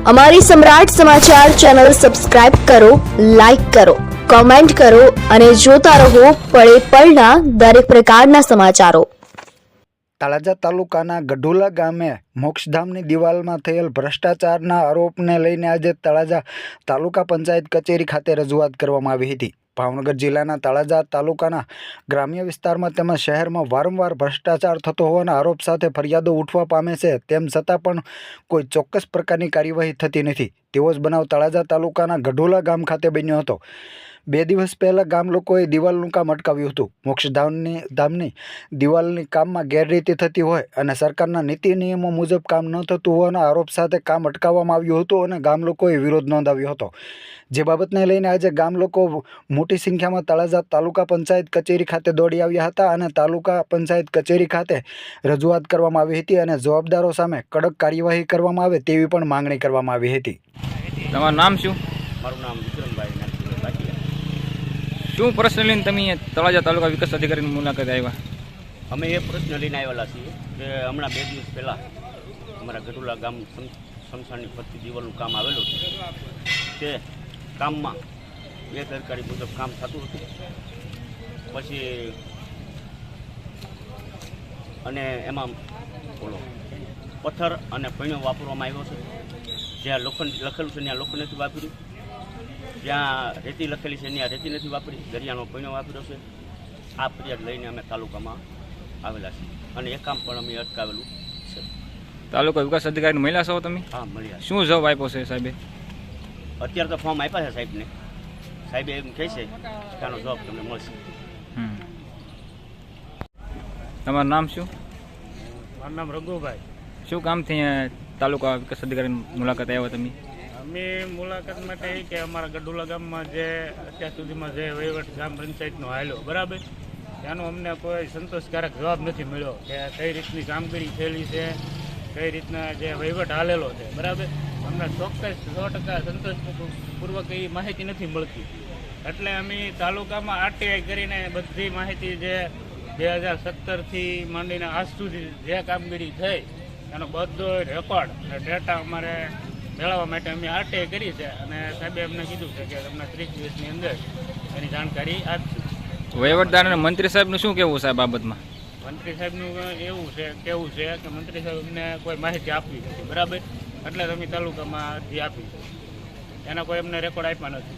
અમારી સમ્રાટ સમાચાર ચેનલ સબસ્ક્રાઇબ કરો, લાઇક કરો, કોમેન્ટ કરો અને જોતા રહો પળે પળના દરેક પ્રકારના સમાચારો। તળાજા તાલુકાના ગઢોલા ગામે મોક્ષધામની દિવાલમાં થયેલ ભ્રષ્ટાચારના આરોપને લઈને આજે તળાજા તાલુકા પંચાયત કચેરી ખાતે રજૂઆત કરવામાં આવી હતી। ભાવનગર જિલ્લાના તળાજા તાલુકાના ગ્રામ્ય વિસ્તારમાં તેમજ શહેરમાં વારંવાર ભ્રષ્ટાચાર થતો હોવાના આરોપ સાથે ફરિયાદો ઉઠવા પામે છે, તેમ છતાં પણ કોઈ ચોક્કસ પ્રકારની કાર્યવાહી થતી નથી। તેવો જ બનાવ તળાજા તાલુકાના ગઢોલા ગામ ખાતે બન્યો હતો। 2 દિવસ પહેલાં ગામ લોકોએ દિવાલનું કામ અટકાવ્યું હતું। મોક્ષધામની દિવાલની કામમાં ગેરરીતિ થતી હોય અને સરકારના નીતિ નિયમો મુજબ કામ ન થતું હોવાના આરોપ સાથે કામ અટકાવવામાં આવ્યું હતું અને ગામ લોકોએ વિરોધ નોંધાવ્યો હતો। જે બાબતને લઈને આજે ગામ લોકો મોટી સંખ્યામાં તળાજા તાલુકા પંચાયત કચેરી ખાતે દોડી આવ્યા હતા અને તાલુકા પંચાયત કચેરી ખાતે રજૂઆત કરવામાં આવી હતી અને જવાબદારો સામે કડક કાર્યવાહી કરવામાં આવે તેવી પણ માંગણી કરવામાં આવી હતી। તમારું નામ શું? મારું નામ વિક્રમભાઈ નાગજીભાઈ ભાટિયા। શું પ્રશ્ન લઈને તમે તળાજા તાલુકા વિકાસ અધિકારીની મુલાકાત આવ્યા? અમે એ પ્રશ્ન લઈને આવેલા છીએ કે હમણાં 2 દિવસ પહેલાં અમારા ગઢોલા ગામ સ્મશાનની ફરતી દિવાલનું કામ આવેલું હતું। તે કામમાં બેદરકારી મુજબ કામ થતું હતું। પછી અને એમાં બોલો પથ્થર અને પૈણો વાપરવામાં આવ્યો છે। જ્યાં લોખંડ લખેલું છે ત્યાં લોખંડ નથી વાપર્યું, જ્યાં રેતી લખેલી છે ત્યાં રેતી નથી વાપરી, દરિયાનો પૈણો વાપર્યો છે। આ ફરિયાદ લઈને અમે તાલુકામાં આવેલા છીએ અને એ કામ પણ અમે અટકાવેલું છે। તાલુકા વિકાસ અધિકારી મહિલા છો તમે? હા, મળ્યા। શું જવાબ આપ્યો છે સાહેબે? અત્યારે તો ફોર્મ આપ્યા છે સાહેબને, સાહેબે એમ કહે છે કે આનો જવાબ તમને મળશે। તમારું નામ શું? મારું નામ રઘુભાઈ। શું કામથી તાલુકા વિકાસ અધિકારીની મુલાકાત આવ્યા તમે? અમે મુલાકાત માટે એ કે અમારા ગઢોલા ગામમાં જે અત્યાર સુધીમાં જે વહીવટ ગ્રામ પંચાયતનો હાલ્યો બરાબર, ત્યાંનો અમને કોઈ સંતોષકારક જવાબ નથી મળ્યો કે કઈ રીતની કામગીરી થયેલી છે, કઈ રીતના જે વહીવટ હાલેલો છે બરાબર, અમને ચોક્કસ 100% સંતોષપૂર્વક એ માહિતી નથી મળતી। એટલે અમે તાલુકામાં આરટીઆઈ કરીને બધી માહિતી જે 2017થી માંડીને આજ સુધી જે કામગીરી થઈ એનો બધો રેકોર્ડ અને ડેટા અમારે મેળવવા માટે અમે આરટીઆઈ કરી છે અને સાહેબે અમને કીધું છે કે તમને 30 દિવસની અંદર એની જાણકારી આપશું। વહીવટદાર અને મંત્રી સાહેબનું શું કહેવું છે આ બાબતમાં? મંત્રી સાહેબનું એવું છે કેવું છે કે મંત્રી સાહેબ અમને કોઈ માહિતી આપવી નથી બરાબર, એટલે અમે તાલુકામાં અરજી આપી છે, એના કોઈ અમને રેકોર્ડ આપ્યા નથી।